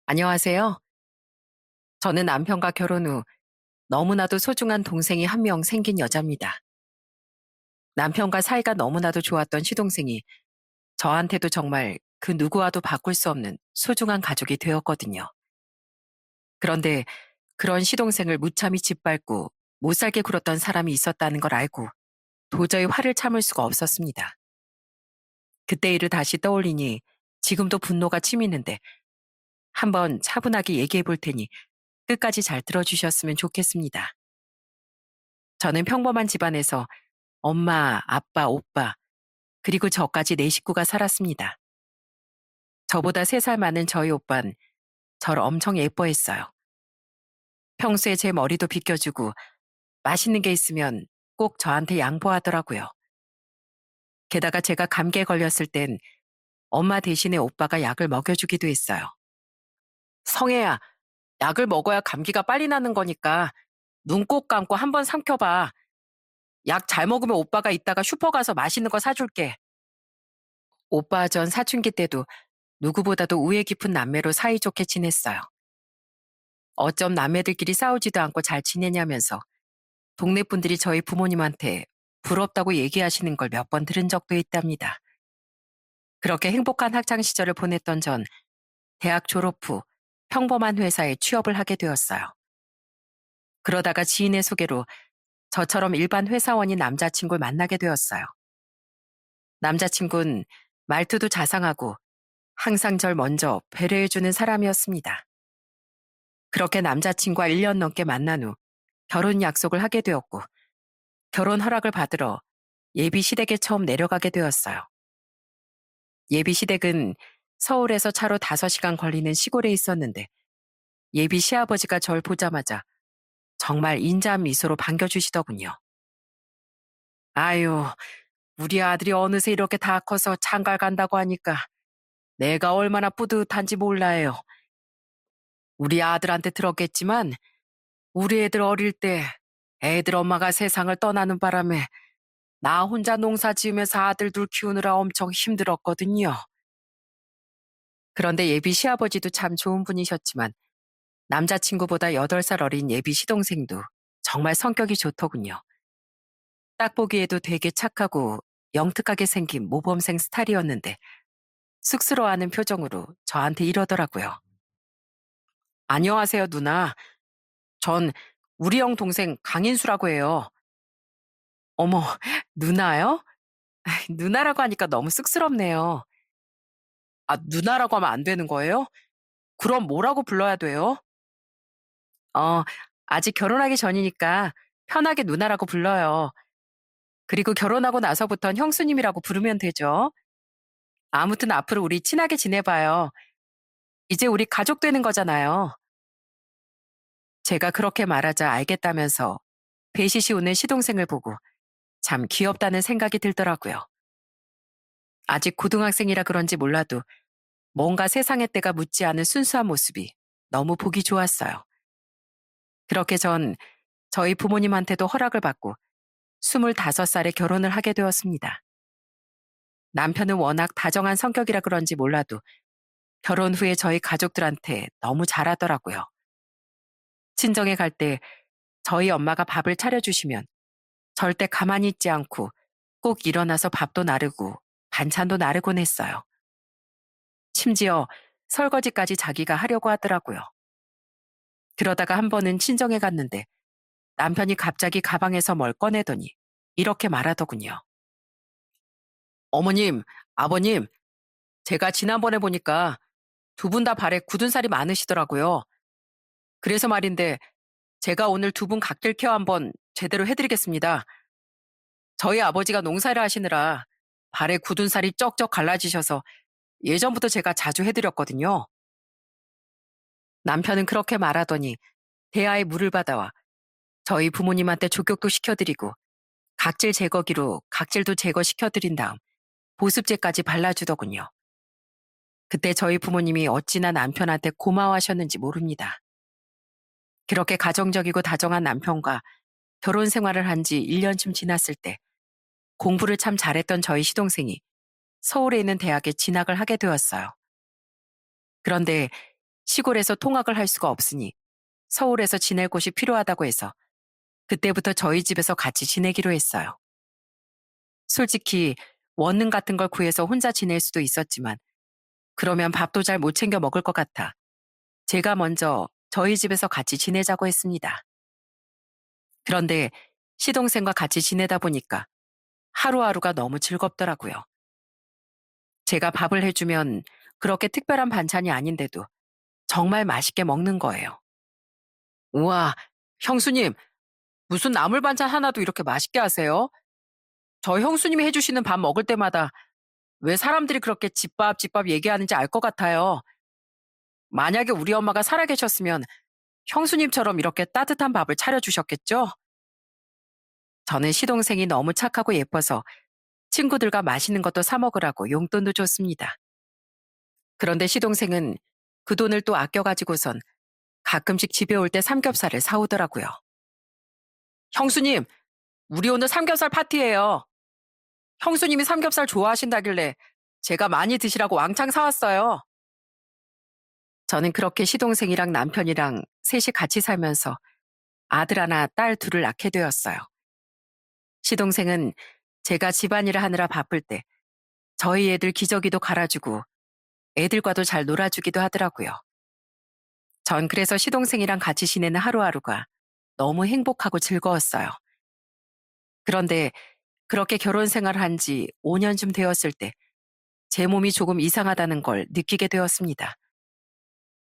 안녕하세요. 저는 남편과 결혼 후 너무나도 소중한 동생이 한 명 생긴 여자입니다. 남편과 사이가 너무나도 좋았던 시동생이 저한테도 정말 그 누구와도 바꿀 수 없는 소중한 가족이 되었거든요. 그런데 그런 시동생을 무참히 짓밟고 못 살게 굴었던 사람이 있었다는 걸 알고 도저히 화를 참을 수가 없었습니다. 그때 일을 다시 떠올리니 지금도 분노가 치미는데 한번 차분하게 얘기해 볼 테니 끝까지 잘 들어주셨으면 좋겠습니다. 저는 평범한 집안에서 엄마, 아빠, 오빠, 그리고 저까지 네 식구가 살았습니다. 저보다 3살 많은 저희 오빤 저를 엄청 예뻐했어요. 평소에 제 머리도 빗겨주고 맛있는 게 있으면 꼭 저한테 양보하더라고요. 게다가 제가 감기에 걸렸을 땐 엄마 대신에 오빠가 약을 먹여주기도 했어요. 성혜야, 약을 먹어야 감기가 빨리 나는 거니까 눈 꼭 감고 한번 삼켜봐. 약 잘 먹으면 오빠가 이따가 슈퍼 가서 맛있는 거 사줄게. 오빠 전 사춘기 때도 누구보다도 우애 깊은 남매로 사이좋게 지냈어요. 어쩜 남매들끼리 싸우지도 않고 잘 지내냐면서 동네 분들이 저희 부모님한테 부럽다고 얘기하시는 걸 몇 번 들은 적도 있답니다. 그렇게 행복한 학창 시절을 보냈던 전 대학 졸업 후 평범한 회사에 취업을 하게 되었어요. 그러다가 지인의 소개로 저처럼 일반 회사원인 남자친구를 만나게 되었어요. 남자친구는 말투도 자상하고 항상 절 먼저 배려해주는 사람이었습니다. 그렇게 남자친구와 1년 넘게 만난 후 결혼 약속을 하게 되었고 결혼 허락을 받으러 예비 시댁에 처음 내려가게 되었어요. 예비 시댁은 서울에서 차로 5시간 걸리는 시골에 있었는데 예비 시아버지가 절 보자마자 정말 인자한 미소로 반겨주시더군요. 아유, 우리 아들이 어느새 이렇게 다 커서 장가 간다고 하니까 내가 얼마나 뿌듯한지 몰라요. 우리 아들한테 들었겠지만 우리 애들 어릴 때 애들 엄마가 세상을 떠나는 바람에 나 혼자 농사 지으면서 아들 둘 키우느라 엄청 힘들었거든요. 그런데 예비 시아버지도 참 좋은 분이셨지만 남자친구보다 8살 어린 예비 시동생도 정말 성격이 좋더군요. 딱 보기에도 되게 착하고 영특하게 생긴 모범생 스타일이었는데 쑥스러워하는 표정으로 저한테 이러더라고요. 안녕하세요, 누나. 전 우리 형 동생 강인수라고 해요. 어머, 누나요? 누나라고 하니까 너무 쑥스럽네요. 아, 누나라고 하면 안 되는 거예요? 그럼 뭐라고 불러야 돼요? 어, 아직 결혼하기 전이니까 편하게 누나라고 불러요. 그리고 결혼하고 나서부턴 형수님이라고 부르면 되죠. 아무튼 앞으로 우리 친하게 지내봐요. 이제 우리 가족 되는 거잖아요. 제가 그렇게 말하자 알겠다면서 배시시 웃는 시동생을 보고 참 귀엽다는 생각이 들더라고요. 아직 고등학생이라 그런지 몰라도 뭔가 세상의 때가 묻지 않은 순수한 모습이 너무 보기 좋았어요. 그렇게 전 저희 부모님한테도 허락을 받고 25살에 결혼을 하게 되었습니다. 남편은 워낙 다정한 성격이라 그런지 몰라도 결혼 후에 저희 가족들한테 너무 잘하더라고요. 친정에 갈 때 저희 엄마가 밥을 차려주시면 절대 가만히 있지 않고 꼭 일어나서 밥도 나르고 반찬도 나르곤 했어요. 심지어 설거지까지 자기가 하려고 하더라고요. 그러다가 한 번은 친정에 갔는데 남편이 갑자기 가방에서 뭘 꺼내더니 이렇게 말하더군요. 어머님, 아버님, 제가 지난번에 보니까 두 분 다 발에 굳은 살이 많으시더라고요. 그래서 말인데 제가 오늘 두 분 각질 케어 한번 제대로 해드리겠습니다. 저희 아버지가 농사를 하시느라 발에 굳은 살이 쩍쩍 갈라지셔서 예전부터 제가 자주 해드렸거든요. 남편은 그렇게 말하더니 대야에 물을 받아와 저희 부모님한테 족욕도 시켜드리고 각질 제거기로 각질도 제거시켜드린 다음 보습제까지 발라주더군요. 그때 저희 부모님이 어찌나 남편한테 고마워하셨는지 모릅니다. 그렇게 가정적이고 다정한 남편과 결혼 생활을 한 지 1년쯤 지났을 때 공부를 참 잘했던 저희 시동생이 서울에 있는 대학에 진학을 하게 되었어요. 그런데 시골에서 통학을 할 수가 없으니 서울에서 지낼 곳이 필요하다고 해서 그때부터 저희 집에서 같이 지내기로 했어요. 솔직히 원룸 같은 걸 구해서 혼자 지낼 수도 있었지만 그러면 밥도 잘 못 챙겨 먹을 것 같아 제가 먼저 저희 집에서 같이 지내자고 했습니다. 그런데 시동생과 같이 지내다 보니까 하루하루가 너무 즐겁더라고요. 제가 밥을 해주면 그렇게 특별한 반찬이 아닌데도 정말 맛있게 먹는 거예요. 우와, 형수님, 무슨 나물 반찬 하나도 이렇게 맛있게 하세요? 저 형수님이 해주시는 밥 먹을 때마다 왜 사람들이 그렇게 집밥, 집밥 얘기하는지 알 것 같아요. 만약에 우리 엄마가 살아계셨으면 형수님처럼 이렇게 따뜻한 밥을 차려주셨겠죠? 저는 시동생이 너무 착하고 예뻐서 친구들과 맛있는 것도 사 먹으라고 용돈도 줬습니다. 그런데 시동생은 그 돈을 또 아껴가지고선 가끔씩 집에 올 때 삼겹살을 사오더라고요. 형수님, 우리 오늘 삼겹살 파티예요. 형수님이 삼겹살 좋아하신다길래 제가 많이 드시라고 왕창 사왔어요. 저는 그렇게 시동생이랑 남편이랑 셋이 같이 살면서 아들 하나, 딸 둘을 낳게 되었어요. 시동생은 제가 집안일을 하느라 바쁠 때 저희 애들 기저귀도 갈아주고 애들과도 잘 놀아주기도 하더라고요. 전 그래서 시동생이랑 같이 지내는 하루하루가 너무 행복하고 즐거웠어요. 그런데 그렇게 결혼 생활을 한 지 5년쯤 되었을 때 제 몸이 조금 이상하다는 걸 느끼게 되었습니다.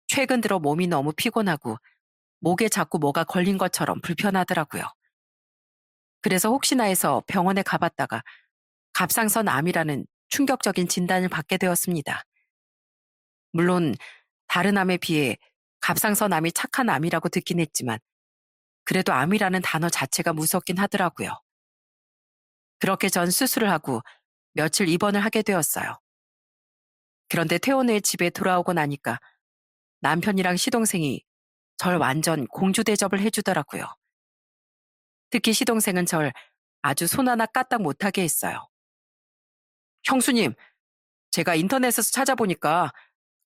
최근 들어 몸이 너무 피곤하고 목에 자꾸 뭐가 걸린 것처럼 불편하더라고요. 그래서 혹시나 해서 병원에 가봤다가 갑상선 암이라는 충격적인 진단을 받게 되었습니다. 물론 다른 암에 비해 갑상선 암이 착한 암이라고 듣긴 했지만 그래도 암이라는 단어 자체가 무섭긴 하더라고요. 그렇게 전 수술을 하고 며칠 입원을 하게 되었어요. 그런데 퇴원 후에 집에 돌아오고 나니까 남편이랑 시동생이 절 완전 공주 대접을 해주더라고요. 특히 시동생은 절 아주 손 하나 까딱 못하게 했어요. 형수님, 제가 인터넷에서 찾아보니까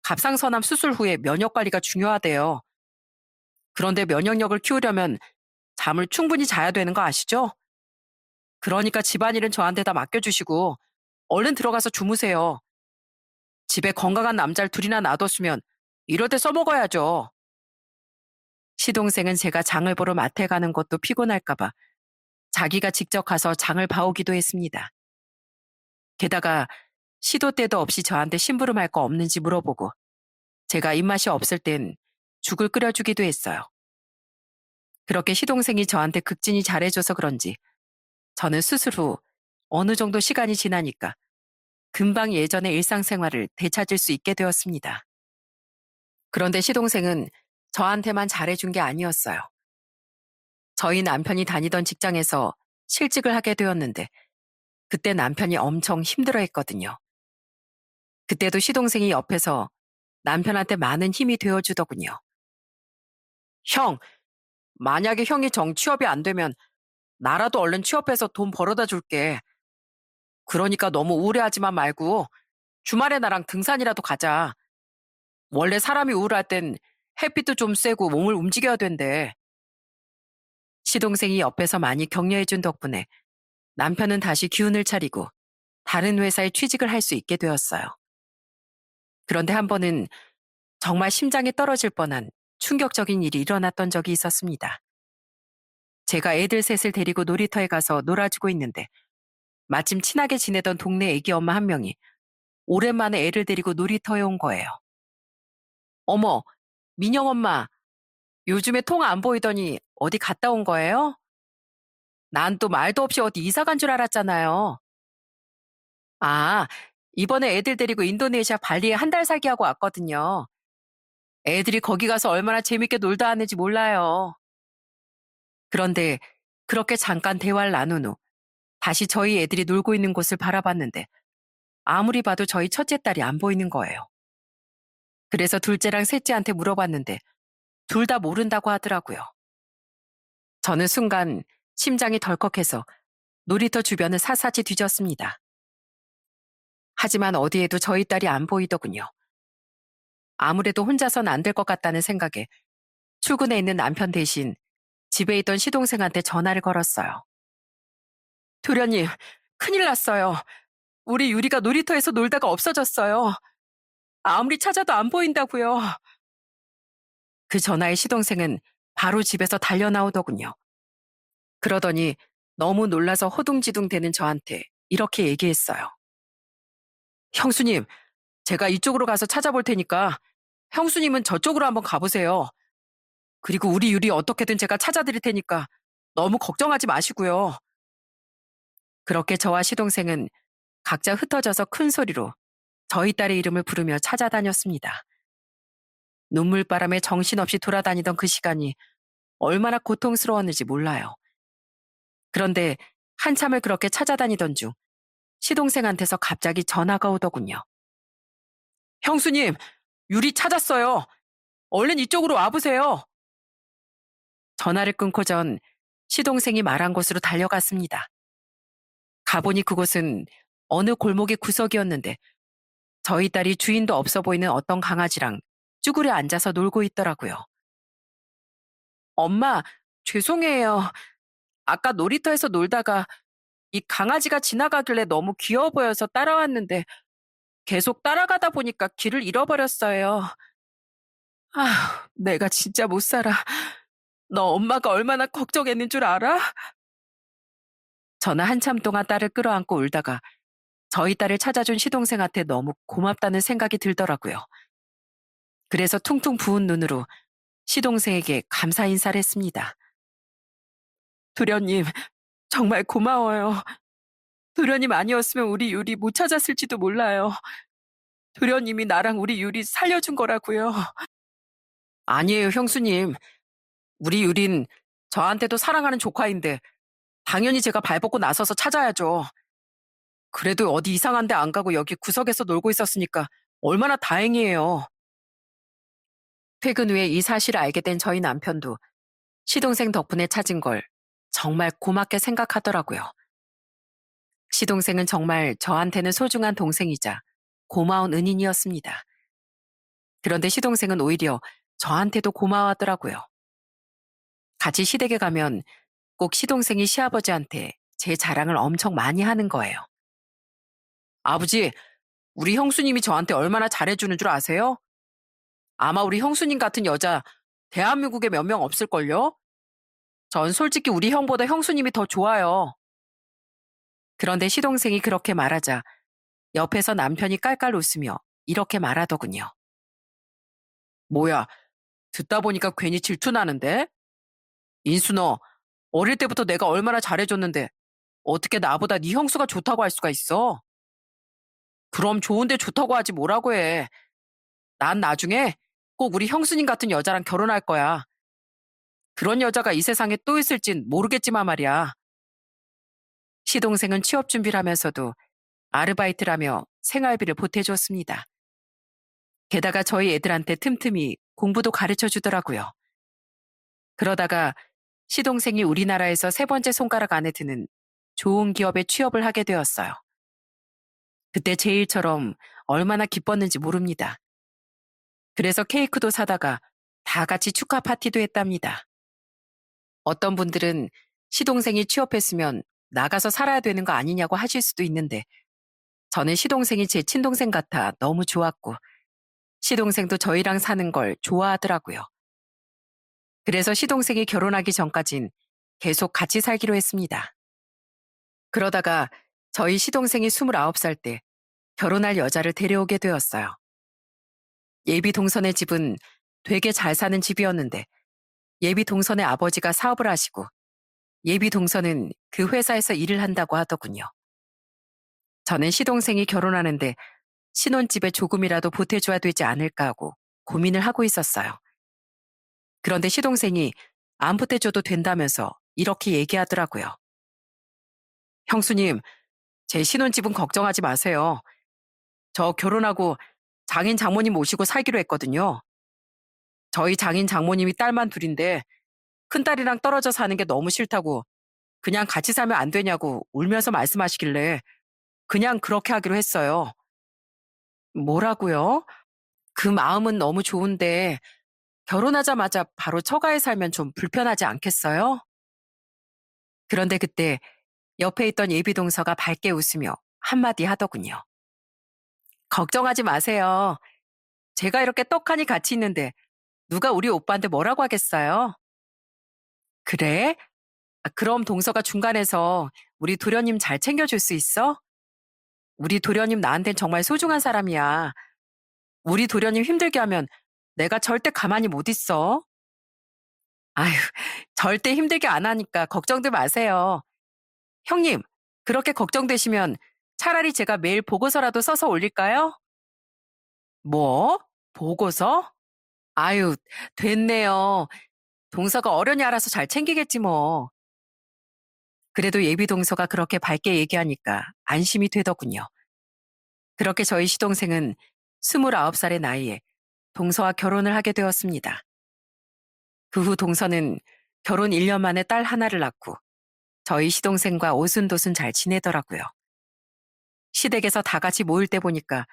갑상선암 수술 후에 면역 관리가 중요하대요. 그런데 면역력을 키우려면 잠을 충분히 자야 되는 거 아시죠? 그러니까 집안일은 저한테 다 맡겨주시고 얼른 들어가서 주무세요. 집에 건강한 남자를 둘이나 놔뒀으면 이럴 때 써먹어야죠. 시동생은 제가 장을 보러 마트에 가는 것도 피곤할까봐 자기가 직접 가서 장을 봐오기도 했습니다. 게다가 시도 때도 없이 저한테 심부름할 거 없는지 물어보고 제가 입맛이 없을 땐 죽을 끓여주기도 했어요. 그렇게 시동생이 저한테 극진히 잘해줘서 그런지 저는 수술 후 어느 정도 시간이 지나니까 금방 예전의 일상생활을 되찾을 수 있게 되었습니다. 그런데 시동생은 저한테만 잘해준 게 아니었어요. 저희 남편이 다니던 직장에서 실직을 하게 되었는데 그때 남편이 엄청 힘들어했거든요. 그때도 시동생이 옆에서 남편한테 많은 힘이 되어주더군요. 형, 만약에 형이 취업이 안 되면 나라도 얼른 취업해서 돈 벌어다 줄게. 그러니까 너무 우울해하지만 말고 주말에 나랑 등산이라도 가자. 원래 사람이 우울할 땐 햇빛도 좀 쐬고 몸을 움직여야 된대. 시동생이 옆에서 많이 격려해준 덕분에 남편은 다시 기운을 차리고 다른 회사에 취직을 할 수 있게 되었어요. 그런데 한 번은 정말 심장이 떨어질 뻔한 충격적인 일이 일어났던 적이 있었습니다. 제가 애들 셋을 데리고 놀이터에 가서 놀아주고 있는데 마침 친하게 지내던 동네 애기 엄마 한 명이 오랜만에 애를 데리고 놀이터에 온 거예요. 어머, 민영 엄마, 요즘에 통 안 보이더니 어디 갔다 온 거예요? 난 또 말도 없이 어디 이사 간 줄 알았잖아요. 아, 이번에 애들 데리고 인도네시아 발리에 한 달 살기 하고 왔거든요. 애들이 거기 가서 얼마나 재밌게 놀다 왔는지 몰라요. 그런데 그렇게 잠깐 대화를 나눈 후 다시 저희 애들이 놀고 있는 곳을 바라봤는데 아무리 봐도 저희 첫째 딸이 안 보이는 거예요. 그래서 둘째랑 셋째한테 물어봤는데 둘 다 모른다고 하더라고요. 저는 순간 심장이 덜컥해서 놀이터 주변을 샅샅이 뒤졌습니다. 하지만 어디에도 저희 딸이 안 보이더군요. 아무래도 혼자선 안 될 것 같다는 생각에 출근해 있는 남편 대신 집에 있던 시동생한테 전화를 걸었어요. 도련님, 큰일 났어요. 우리 유리가 놀이터에서 놀다가 없어졌어요. 아무리 찾아도 안 보인다고요. 그 전화에 시동생은 바로 집에서 달려 나오더군요. 그러더니 너무 놀라서 허둥지둥 대는 저한테 이렇게 얘기했어요. 형수님, 제가 이쪽으로 가서 찾아볼 테니까 형수님은 저쪽으로 한번 가보세요. 그리고 우리 유리 어떻게든 제가 찾아드릴 테니까 너무 걱정하지 마시고요. 그렇게 저와 시동생은 각자 흩어져서 큰 소리로 저희 딸의 이름을 부르며 찾아다녔습니다. 눈물바람에 정신없이 돌아다니던 그 시간이 얼마나 고통스러웠는지 몰라요. 그런데 한참을 그렇게 찾아다니던 중 시동생한테서 갑자기 전화가 오더군요. 형수님, 유리 찾았어요. 얼른 이쪽으로 와보세요. 전화를 끊고 전 시동생이 말한 곳으로 달려갔습니다. 가보니 그곳은 어느 골목의 구석이었는데 저희 딸이 주인도 없어 보이는 어떤 강아지랑 쭈그려 앉아서 놀고 있더라고요. 엄마, 죄송해요. 아까 놀이터에서 놀다가 이 강아지가 지나가길래 너무 귀여워 보여서 따라왔는데 계속 따라가다 보니까 길을 잃어버렸어요. 아, 내가 진짜 못 살아. 너 엄마가 얼마나 걱정했는 줄 알아? 저는 한참 동안 딸을 끌어안고 울다가 저희 딸을 찾아준 시동생한테 너무 고맙다는 생각이 들더라고요. 그래서 퉁퉁 부은 눈으로 시동생에게 감사 인사를 했습니다. 도련님, 정말 고마워요. 도련님 아니었으면 우리 유리 못 찾았을지도 몰라요. 도련님이 나랑 우리 유리 살려준 거라고요. 아니에요, 형수님. 우리 유린 저한테도 사랑하는 조카인데 당연히 제가 발벗고 나서서 찾아야죠. 그래도 어디 이상한 데 안 가고 여기 구석에서 놀고 있었으니까 얼마나 다행이에요. 퇴근 후에 이 사실을 알게 된 저희 남편도 시동생 덕분에 찾은 걸 정말 고맙게 생각하더라고요. 시동생은 정말 저한테는 소중한 동생이자 고마운 은인이었습니다. 그런데 시동생은 오히려 저한테도 고마워하더라고요. 같이 시댁에 가면 꼭 시동생이 시아버지한테 제 자랑을 엄청 많이 하는 거예요. 아버지, 우리 형수님이 저한테 얼마나 잘해주는 줄 아세요? 아마 우리 형수님 같은 여자 대한민국에 몇 명 없을걸요? 전 솔직히 우리 형보다 형수님이 더 좋아요. 그런데 시동생이 그렇게 말하자 옆에서 남편이 깔깔 웃으며 이렇게 말하더군요. 뭐야, 듣다 보니까 괜히 질투나는데? 인수 너, 어릴 때부터 내가 얼마나 잘해줬는데 어떻게 나보다 네 형수가 좋다고 할 수가 있어? 그럼 좋은데 좋다고 하지 뭐라고 해. 난 나중에 꼭 우리 형수님 같은 여자랑 결혼할 거야. 그런 여자가 이 세상에 또 있을진 모르겠지만 말이야. 시동생은 취업 준비를 하면서도 아르바이트를 하며 생활비를 보태줬습니다. 게다가 저희 애들한테 틈틈이 공부도 가르쳐 주더라고요. 그러다가 시동생이 우리나라에서 세 번째 손가락 안에 드는 좋은 기업에 취업을 하게 되었어요. 그때 제 일처럼 얼마나 기뻤는지 모릅니다. 그래서 케이크도 사다가 다 같이 축하 파티도 했답니다. 어떤 분들은 시동생이 취업했으면 나가서 살아야 되는 거 아니냐고 하실 수도 있는데 저는 시동생이 제 친동생 같아 너무 좋았고 시동생도 저희랑 사는 걸 좋아하더라고요. 그래서 시동생이 결혼하기 전까진 계속 같이 살기로 했습니다. 그러다가 저희 시동생이 29살 때 결혼할 여자를 데려오게 되었어요. 예비 동선의 집은 되게 잘 사는 집이었는데 예비 동선의 아버지가 사업을 하시고 예비 동선은 그 회사에서 일을 한다고 하더군요. 저는 시동생이 결혼하는데 신혼집에 조금이라도 보태줘야 되지 않을까 하고 고민을 하고 있었어요. 그런데 시동생이 안 보태줘도 된다면서 이렇게 얘기하더라고요. 형수님, 제 신혼집은 걱정하지 마세요. 저 결혼하고 장인 장모님 모시고 살기로 했거든요. 저희 장인 장모님이 딸만 둘인데 큰딸이랑 떨어져 사는 게 너무 싫다고 그냥 같이 살면 안 되냐고 울면서 말씀하시길래 그냥 그렇게 하기로 했어요. 뭐라고요? 그 마음은 너무 좋은데 결혼하자마자 바로 처가에 살면 좀 불편하지 않겠어요? 그런데 그때 옆에 있던 예비 동서가 밝게 웃으며 한마디 하더군요. 걱정하지 마세요. 제가 이렇게 떡하니 같이 있는데 누가 우리 오빠한테 뭐라고 하겠어요? 그래? 그럼 동서가 중간에서 우리 도련님 잘 챙겨줄 수 있어? 우리 도련님 나한텐 정말 소중한 사람이야. 우리 도련님 힘들게 하면 내가 절대 가만히 못 있어. 아휴, 절대 힘들게 안 하니까 걱정들 마세요. 형님, 그렇게 걱정되시면 차라리 제가 매일 보고서라도 써서 올릴까요? 뭐? 보고서? 아유, 됐네요. 동서가 어련히 알아서 잘 챙기겠지 뭐. 그래도 예비 동서가 그렇게 밝게 얘기하니까 안심이 되더군요. 그렇게 저희 시동생은 29살의 나이에 동서와 결혼을 하게 되었습니다. 그 후 동서는 결혼 1년 만에 딸 하나를 낳고 저희 시동생과 오순도순 잘 지내더라고요. 시댁에서 다 같이 모일 때 보니까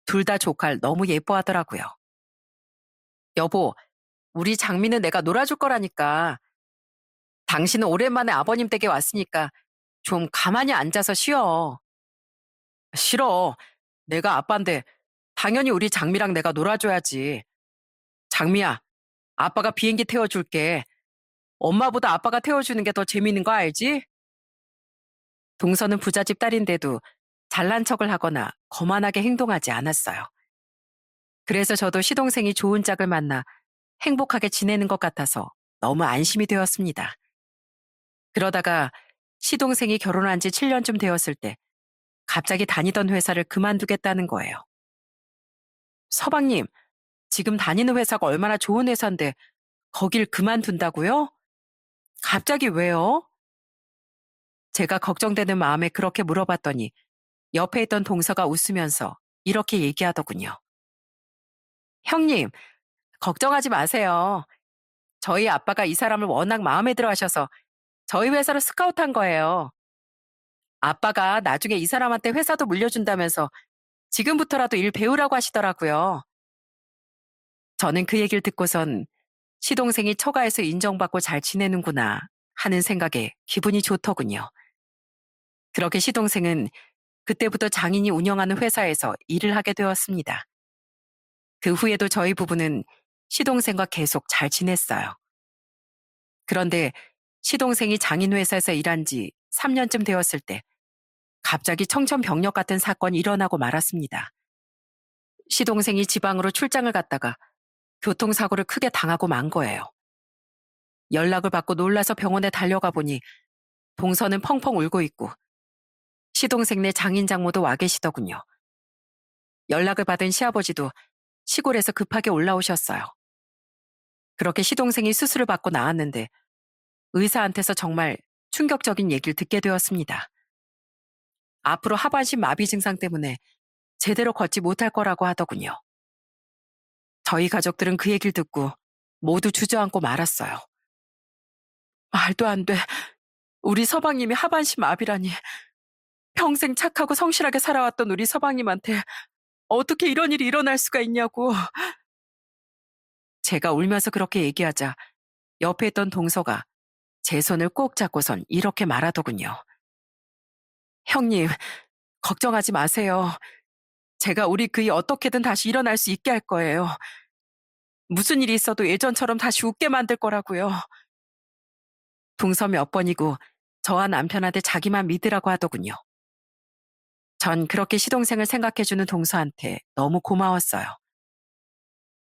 둘 다 조카를 너무 예뻐하더라고요. 여보, 우리 장미는 내가 놀아줄 거라니까. 당신은 오랜만에 아버님 댁에 왔으니까 좀 가만히 앉아서 쉬어. 싫어. 내가 아빠인데 당연히 우리 장미랑 내가 놀아줘야지. 장미야, 아빠가 비행기 태워줄게. 엄마보다 아빠가 태워주는 게 더 재밌는 거 알지? 동서는 부잣집 딸인데도 잘난 척을 하거나 거만하게 행동하지 않았어요. 그래서 저도 시동생이 좋은 짝을 만나 행복하게 지내는 것 같아서 너무 안심이 되었습니다. 그러다가 시동생이 결혼한 지 7년쯤 되었을 때 갑자기 다니던 회사를 그만두겠다는 거예요. 서방님, 지금 다니는 회사가 얼마나 좋은 회사인데 거길 그만둔다고요? 갑자기 왜요? 제가 걱정되는 마음에 그렇게 물어봤더니 옆에 있던 동서가 웃으면서 이렇게 얘기하더군요. 형님, 걱정하지 마세요. 저희 아빠가 이 사람을 워낙 마음에 들어 하셔서 저희 회사로 스카우트한 거예요. 아빠가 나중에 이 사람한테 회사도 물려준다면서 지금부터라도 일 배우라고 하시더라고요. 저는 그 얘기를 듣고선 시동생이 처가에서 인정받고 잘 지내는구나 하는 생각에 기분이 좋더군요. 그렇게 시동생은 그때부터 장인이 운영하는 회사에서 일을 하게 되었습니다. 그 후에도 저희 부부는 시동생과 계속 잘 지냈어요. 그런데 시동생이 장인 회사에서 일한 지 3년쯤 되었을 때 갑자기 청천벽력 같은 사건이 일어나고 말았습니다. 시동생이 지방으로 출장을 갔다가 교통사고를 크게 당하고 만 거예요. 연락을 받고 놀라서 병원에 달려가 보니 동서는 펑펑 울고 있고 시동생네 장인 장모도 와 계시더군요. 연락을 받은 시아버지도 시골에서 급하게 올라오셨어요. 그렇게 시동생이 수술을 받고 나왔는데 의사한테서 정말 충격적인 얘기를 듣게 되었습니다. 앞으로 하반신 마비 증상 때문에 제대로 걷지 못할 거라고 하더군요. 저희 가족들은 그 얘기를 듣고 모두 주저앉고 말았어요. 말도 안 돼. 우리 서방님이 하반신 마비라니. 평생 착하고 성실하게 살아왔던 우리 서방님한테 어떻게 이런 일이 일어날 수가 있냐고. 제가 울면서 그렇게 얘기하자 옆에 있던 동서가 제 손을 꼭 잡고선 이렇게 말하더군요. 형님, 걱정하지 마세요. 제가 우리 그이 어떻게든 다시 일어날 수 있게 할 거예요. 무슨 일이 있어도 예전처럼 다시 웃게 만들 거라고요. 동서 몇 번이고 저와 남편한테 자기만 믿으라고 하더군요. 전 그렇게 시동생을 생각해주는 동서한테 너무 고마웠어요.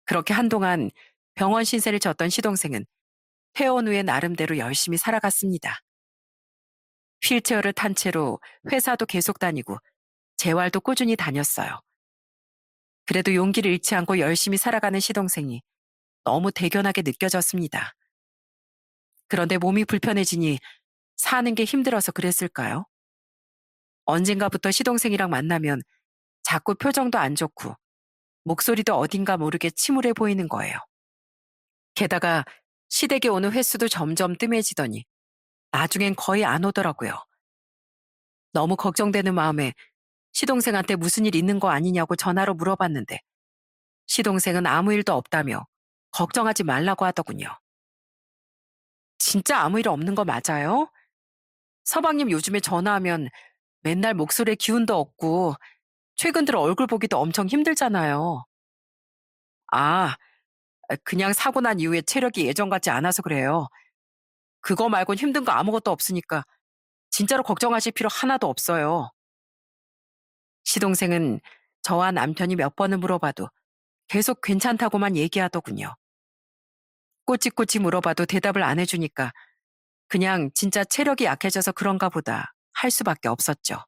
그렇게 한동안 병원 신세를 졌던 시동생은 퇴원 후에 나름대로 열심히 살아갔습니다. 휠체어를 탄 채로 회사도 계속 다니고 재활도 꾸준히 다녔어요. 그래도 용기를 잃지 않고 열심히 살아가는 시동생이 너무 대견하게 느껴졌습니다. 그런데 몸이 불편해지니 사는 게 힘들어서 그랬을까요? 언젠가부터 시동생이랑 만나면 자꾸 표정도 안 좋고 목소리도 어딘가 모르게 침울해 보이는 거예요. 게다가 시댁에 오는 횟수도 점점 뜸해지더니 나중엔 거의 안 오더라고요. 너무 걱정되는 마음에 시동생한테 무슨 일 있는 거 아니냐고 전화로 물어봤는데 시동생은 아무 일도 없다며 걱정하지 말라고 하더군요. 진짜 아무 일 없는 거 맞아요? 서방님 요즘에 전화하면 맨날 목소리에 기운도 없고 최근 들어 얼굴 보기도 엄청 힘들잖아요. 아, 그냥 사고 난 이후에 체력이 예전 같지 않아서 그래요. 그거 말곤 힘든 거 아무것도 없으니까 진짜로 걱정하실 필요 하나도 없어요. 시동생은 저와 남편이 몇 번을 물어봐도 계속 괜찮다고만 얘기하더군요. 꼬치꼬치 물어봐도 대답을 안 해주니까 그냥 진짜 체력이 약해져서 그런가 보다 할 수밖에 없었죠.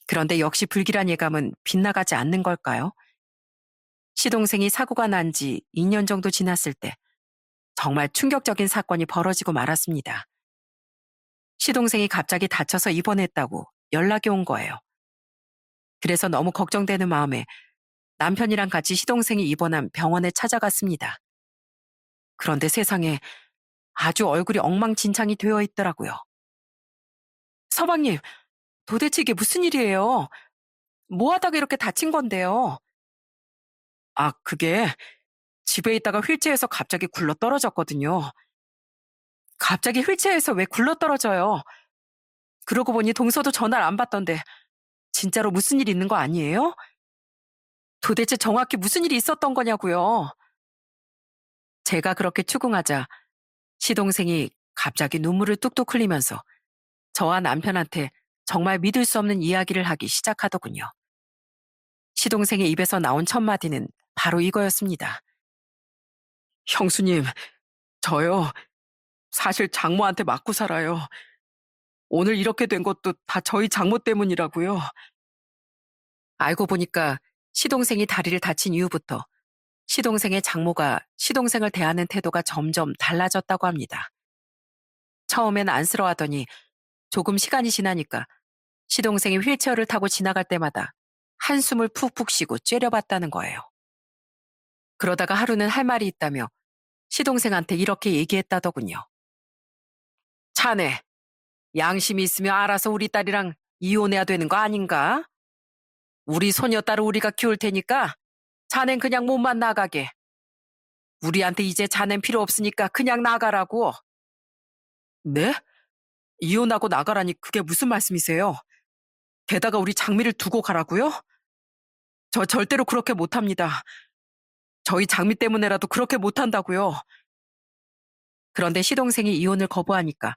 그런데 역시 불길한 예감은 빗나가지 않는 걸까요? 시동생이 사고가 난 지 2년 정도 지났을 때 정말 충격적인 사건이 벌어지고 말았습니다. 시동생이 갑자기 다쳐서 입원했다고 연락이 온 거예요. 그래서 너무 걱정되는 마음에 남편이랑 같이 시동생이 입원한 병원에 찾아갔습니다. 그런데 세상에 아주 얼굴이 엉망진창이 되어 있더라고요. 서방님, 도대체 이게 무슨 일이에요? 뭐 하다가 이렇게 다친 건데요? 아, 그게 집에 있다가 휠체어에서 갑자기 굴러 떨어졌거든요. 갑자기 휠체어에서 왜 굴러 떨어져요? 그러고 보니 동서도 전화를 안 받던데 진짜로 무슨 일 있는 거 아니에요? 도대체 정확히 무슨 일이 있었던 거냐고요. 제가 그렇게 추궁하자 시동생이 갑자기 눈물을 뚝뚝 흘리면서 저와 남편한테 정말 믿을 수 없는 이야기를 하기 시작하더군요. 시동생의 입에서 나온 첫 마디는 바로 이거였습니다. 형수님, 저요. 사실 장모한테 맞고 살아요. 오늘 이렇게 된 것도 다 저희 장모 때문이라고요. 알고 보니까 시동생이 다리를 다친 이후부터 시동생의 장모가 시동생을 대하는 태도가 점점 달라졌다고 합니다. 처음엔 안쓰러워하더니 조금 시간이 지나니까 시동생이 휠체어를 타고 지나갈 때마다 한숨을 푹푹 쉬고 째려봤다는 거예요. 그러다가 하루는 할 말이 있다며 시동생한테 이렇게 얘기했다더군요. 자네, 양심이 있으면 알아서 우리 딸이랑 이혼해야 되는 거 아닌가? 우리 소녀딸을 우리가 키울 테니까 자넨 그냥 몸만 나가게. 우리한테 이제 자넨 필요 없으니까 그냥 나가라고. 네? 이혼하고 나가라니 그게 무슨 말씀이세요? 게다가 우리 장미를 두고 가라고요? 저 절대로 그렇게 못합니다. 저희 장미 때문에라도 그렇게 못한다고요. 그런데 시동생이 이혼을 거부하니까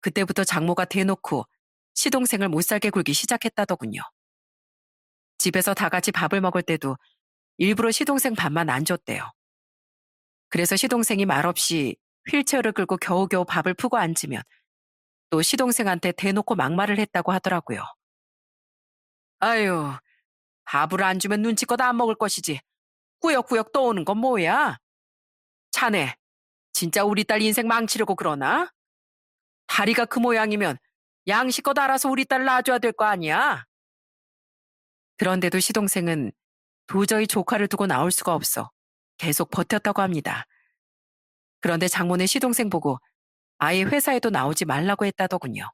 그때부터 장모가 대놓고 시동생을 못살게 굴기 시작했다더군요. 집에서 다 같이 밥을 먹을 때도 일부러 시동생 밥만 안 줬대요. 그래서 시동생이 말없이 휠체어를 끌고 겨우겨우 밥을 푸고 앉으면 또 시동생한테 대놓고 막말을 했다고 하더라고요. 아유, 밥을 안 주면 눈치껏 안 먹을 것이지. 꾸역꾸역 떠오는 건 뭐야? 자네, 진짜 우리 딸 인생 망치려고 그러나? 다리가 그 모양이면 양식껏 알아서 우리 딸 낳아줘야 될 거 아니야? 그런데도 시동생은 도저히 조카를 두고 나올 수가 없어 계속 버텼다고 합니다. 그런데 장모는 시동생 보고 아예 회사에도 나오지 말라고 했다더군요.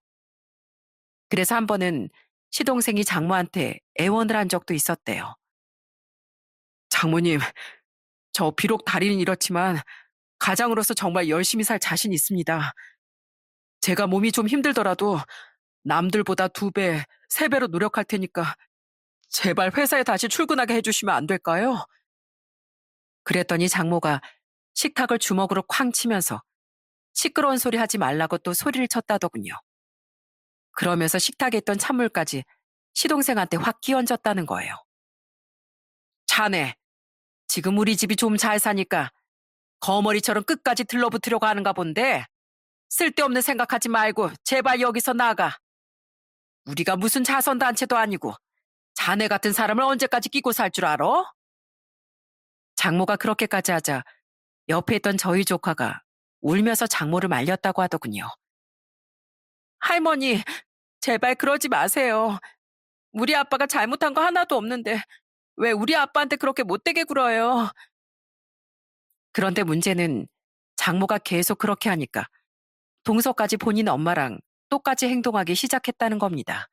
그래서 한 번은 시동생이 장모한테 애원을 한 적도 있었대요. 장모님, 저 비록 다리는 이렇지만 가장으로서 정말 열심히 살 자신 있습니다. 제가 몸이 좀 힘들더라도 남들보다 2배, 3배로 노력할 테니까 제발 회사에 다시 출근하게 해주시면 안 될까요? 그랬더니 장모가 식탁을 주먹으로 쾅 치면서 시끄러운 소리 하지 말라고 또 소리를 쳤다더군요. 그러면서 식탁에 있던 찬물까지 시동생한테 확 끼얹었다는 거예요. 자네, 지금 우리 집이 좀 잘 사니까 거머리처럼 끝까지 들러붙으려고 하는가 본데 쓸데없는 생각하지 말고 제발 여기서 나가. 우리가 무슨 자선단체도 아니고 자네 같은 사람을 언제까지 끼고 살 줄 알아? 장모가 그렇게까지 하자 옆에 있던 저희 조카가 울면서 장모를 말렸다고 하더군요. 할머니, 제발 그러지 마세요. 우리 아빠가 잘못한 거 하나도 없는데 왜 우리 아빠한테 그렇게 못되게 굴어요? 그런데 문제는 장모가 계속 그렇게 하니까 동서까지 본인 엄마랑 똑같이 행동하기 시작했다는 겁니다.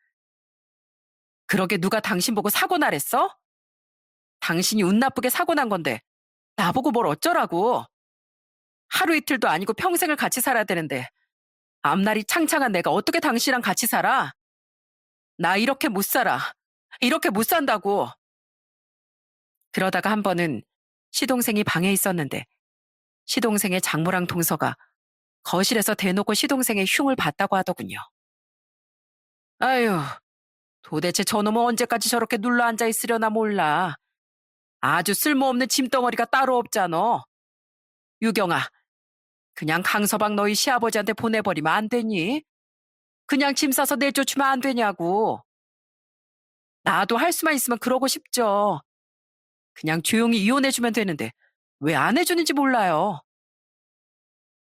그러게 누가 당신 보고 사고 나랬어? 당신이 운 나쁘게 사고 난 건데 나보고 뭘 어쩌라고. 하루 이틀도 아니고 평생을 같이 살아야 되는데 앞날이 창창한 내가 어떻게 당신이랑 같이 살아? 나 이렇게 못 살아. 이렇게 못 산다고. 그러다가 한 번은 시동생이 방에 있었는데 시동생의 장모랑 동서가 거실에서 대놓고 시동생의 흉을 봤다고 하더군요. 아유, 도대체 저놈은 언제까지 저렇게 눌러 앉아 있으려나 몰라. 아주 쓸모없는 짐덩어리가 따로 없잖아. 유경아, 그냥 강서방 너희 시아버지한테 보내버리면 안 되니? 그냥 짐 싸서 내쫓으면 안 되냐고. 나도 할 수만 있으면 그러고 싶죠. 그냥 조용히 이혼해주면 되는데 왜 안 해주는지 몰라요.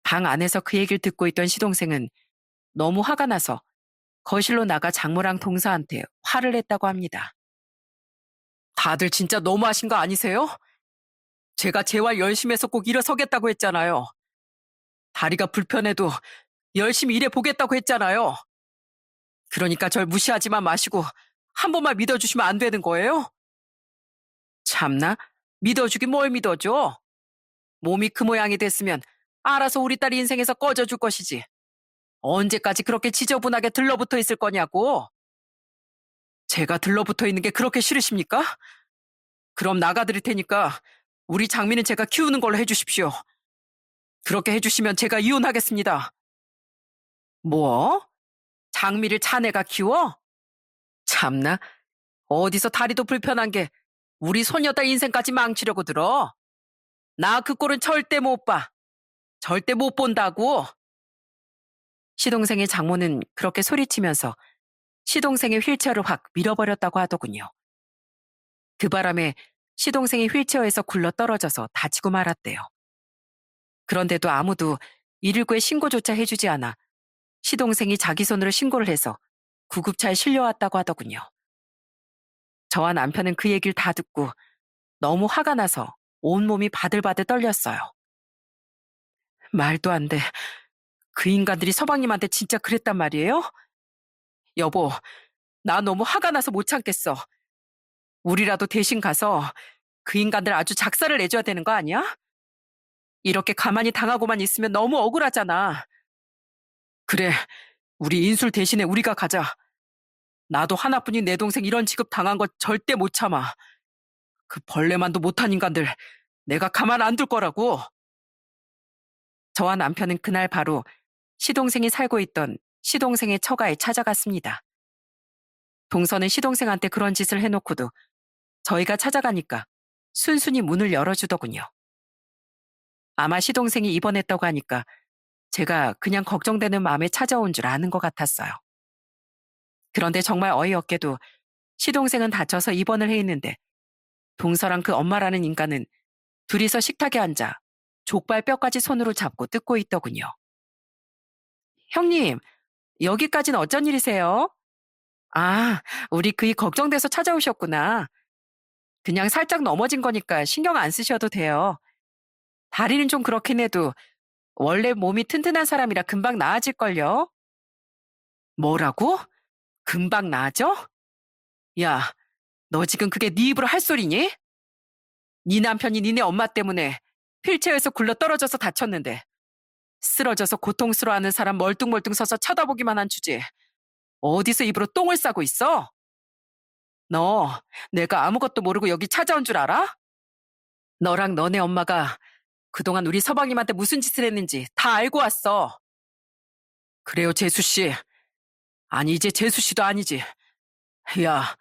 방 안에서 그 얘기를 듣고 있던 시동생은 너무 화가 나서 거실로 나가 장모랑 동서한테 화를 냈다고 합니다. 다들 진짜 너무하신 거 아니세요? 제가 재활 열심히 해서 꼭 일어서겠다고 했잖아요. 다리가 불편해도 열심히 일해보겠다고 했잖아요. 그러니까 절 무시하지만 마시고 한 번만 믿어주시면 안 되는 거예요? 참나, 믿어주긴 뭘 믿어줘? 몸이 그 모양이 됐으면 알아서 우리 딸 인생에서 꺼져줄 것이지. 언제까지 그렇게 지저분하게 들러붙어 있을 거냐고. 제가 들러붙어 있는 게 그렇게 싫으십니까? 그럼 나가드릴 테니까 우리 장미는 제가 키우는 걸로 해주십시오. 그렇게 해주시면 제가 이혼하겠습니다. 뭐? 장미를 자네가 키워? 참나, 어디서 다리도 불편한 게 우리 소녀딸 인생까지 망치려고 들어. 나 그 꼴은 절대 못 봐. 절대 못 본다고. 시동생의 장모는 그렇게 소리치면서 시동생의 휠체어를 확 밀어버렸다고 하더군요. 그 바람에 시동생이 휠체어에서 굴러 떨어져서 다치고 말았대요. 그런데도 아무도 119에 신고조차 해주지 않아 시동생이 자기 손으로 신고를 해서 구급차에 실려왔다고 하더군요. 저와 남편은 그 얘기를 다 듣고 너무 화가 나서 온몸이 바들바들 떨렸어요. 말도 안 돼. 그 인간들이 서방님한테 진짜 그랬단 말이에요? 여보, 나 너무 화가 나서 못 참겠어. 우리라도 대신 가서 그 인간들 아주 작사를 내줘야 되는 거 아니야? 이렇게 가만히 당하고만 있으면 너무 억울하잖아. 그래, 우리 인술 대신에 우리가 가자. 나도 하나뿐인 내 동생 이런 취급 당한 거 절대 못 참아. 그 벌레만도 못한 인간들 내가 가만 안 둘 거라고. 저와 남편은 그날 바로 시동생이 살고 있던 시동생의 처가에 찾아갔습니다. 동서는 시동생한테 그런 짓을 해놓고도 저희가 찾아가니까 순순히 문을 열어주더군요. 아마 시동생이 입원했다고 하니까 제가 그냥 걱정되는 마음에 찾아온 줄 아는 것 같았어요. 그런데 정말 어이없게도 시동생은 다쳐서 입원을 해 있는데 동서랑 그 엄마라는 인간은 둘이서 식탁에 앉아 족발 뼈까지 손으로 잡고 뜯고 있더군요. 형님, 여기까지는 어쩐 일이세요? 아, 우리 그이 걱정돼서 찾아오셨구나. 그냥 살짝 넘어진 거니까 신경 안 쓰셔도 돼요. 다리는 좀 그렇긴 해도 원래 몸이 튼튼한 사람이라 금방 나아질걸요? 뭐라고? 금방 나아져? 야, 너 지금 그게 네 입으로 할 소리니? 네 남편이 니네 엄마 때문에 휠체어에서 굴러 떨어져서 다쳤는데 쓰러져서 고통스러워하는 사람 멀뚱멀뚱 서서 쳐다보기만 한 주제 어디서 입으로 똥을 싸고 있어? 너 내가 아무것도 모르고 여기 찾아온 줄 알아? 너랑 너네 엄마가 그동안 우리 서방님한테 무슨 짓을 했는지 다 알고 왔어. 그래요, 재수씨. 아니, 이제 재수씨도 아니지. 야,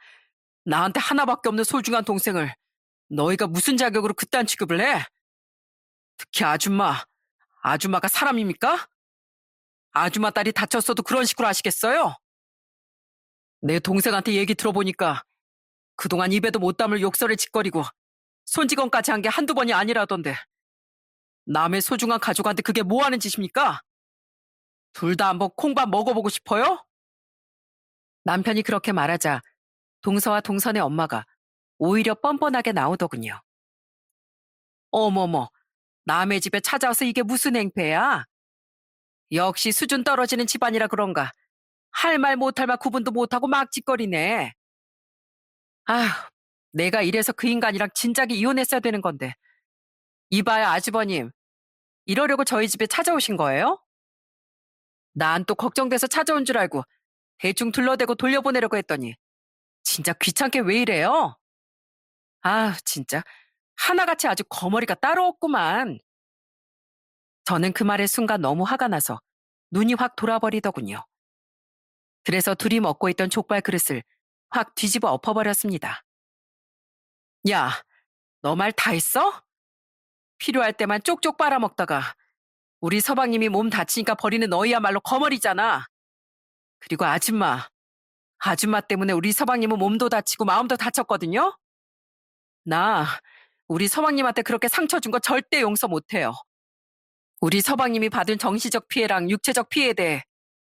나한테 하나밖에 없는 소중한 동생을 너희가 무슨 자격으로 그딴 취급을 해? 특히 아줌마. 아줌마가 사람입니까? 아줌마 딸이 다쳤어도 그런 식으로 하시겠어요? 내 동생한테 얘기 들어보니까 그동안 입에도 못 담을 욕설을 짓거리고 손직언까지 한 게 한두 번이 아니라던데 남의 소중한 가족한테 그게 뭐 하는 짓입니까? 둘 다 한번 콩밥 먹어보고 싶어요? 남편이 그렇게 말하자 동서와 동선의 엄마가 오히려 뻔뻔하게 나오더군요. 어머머, 남의 집에 찾아와서 이게 무슨 행패야? 역시 수준 떨어지는 집안이라 그런가. 할 말 못할 말 구분도 못하고 막 짓거리네. 아휴, 내가 이래서 그 인간이랑 진작에 이혼했어야 되는 건데. 이봐요, 아주버님. 이러려고 저희 집에 찾아오신 거예요? 난 또 걱정돼서 찾아온 줄 알고 대충 둘러대고 돌려보내려고 했더니 진짜 귀찮게 왜 이래요? 아, 진짜 하나같이 아주 거머리가 따로 없구만. 저는 그 말에 순간 너무 화가 나서 눈이 확 돌아버리더군요. 그래서 둘이 먹고 있던 족발 그릇을 확 뒤집어 엎어버렸습니다. 야, 너 말 다 했어? 필요할 때만 쪽쪽 빨아먹다가 우리 서방님이 몸 다치니까 버리는 너희야말로 거머리잖아. 그리고 아줌마 때문에 우리 서방님은 몸도 다치고 마음도 다쳤거든요? 나 우리 서방님한테 그렇게 상처 준 거 절대 용서 못해요. 우리 서방님이 받은 정신적 피해랑 육체적 피해에 대해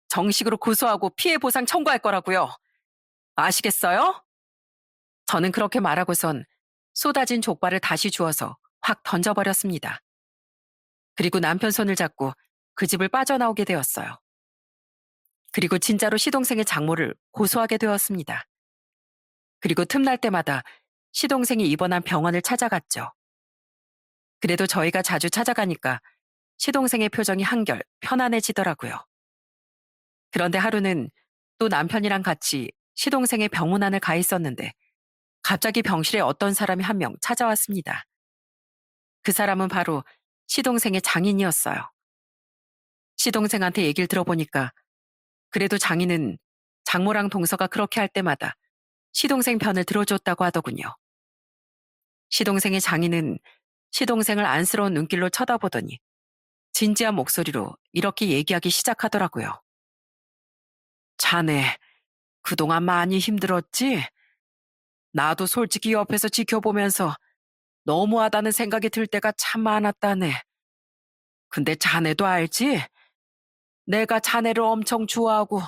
정식으로 고소하고 피해 보상 청구할 거라고요. 아시겠어요? 저는 그렇게 말하고선 쏟아진 족발을 다시 주워서 확 던져버렸습니다. 그리고 남편 손을 잡고 그 집을 빠져나오게 되었어요. 그리고 진짜로 시동생의 장모를 고소하게 되었습니다. 그리고 틈날 때마다 시동생이 입원한 병원을 찾아갔죠. 그래도 저희가 자주 찾아가니까 시동생의 표정이 한결 편안해지더라고요. 그런데 하루는 또 남편이랑 같이 시동생의 병문안을 가 있었는데 갑자기 병실에 어떤 사람이 한 명 찾아왔습니다. 그 사람은 바로 시동생의 장인이었어요. 시동생한테 얘기를 들어보니까 그래도 장인은 장모랑 동서가 그렇게 할 때마다 시동생 편을 들어줬다고 하더군요. 시동생의 장인은 시동생을 안쓰러운 눈길로 쳐다보더니 진지한 목소리로 이렇게 얘기하기 시작하더라고요. 자네, 그동안 많이 힘들었지? 나도 솔직히 옆에서 지켜보면서 너무하다는 생각이 들 때가 참 많았다네. 근데 자네도 알지? 내가 자네를 엄청 좋아하고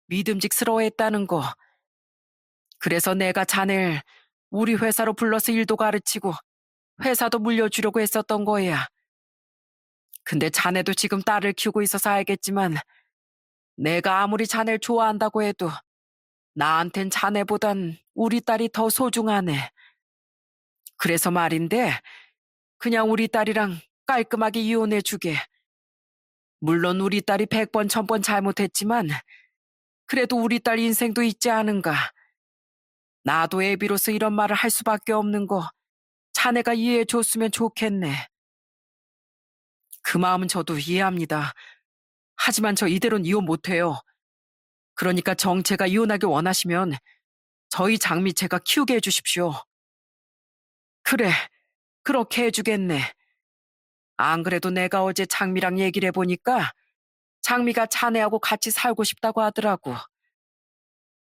믿음직스러워했다는 거. 그래서 내가 자네를 우리 회사로 불러서 일도 가르치고 회사도 물려주려고 했었던 거야. 근데 자네도 지금 딸을 키우고 있어서 알겠지만 내가 아무리 자네를 좋아한다고 해도 나한텐 자네보단 우리 딸이 더 소중하네. 그래서 말인데 그냥 우리 딸이랑 깔끔하게 이혼해주게. 물론 우리 딸이 100번 1000번 잘못했지만 그래도 우리 딸 인생도 있지 않은가. 나도 애비로서 이런 말을 할 수밖에 없는 거 자네가 이해해줬으면 좋겠네. 그 마음은 저도 이해합니다. 하지만 저 이대로는 이혼 못해요. 그러니까 정체가 이혼하길 원하시면 저희 장미 제가 키우게 해주십시오. 그래, 그렇게 해주겠네. 안 그래도 내가 어제 장미랑 얘기를 해보니까 장미가 자네하고 같이 살고 싶다고 하더라고.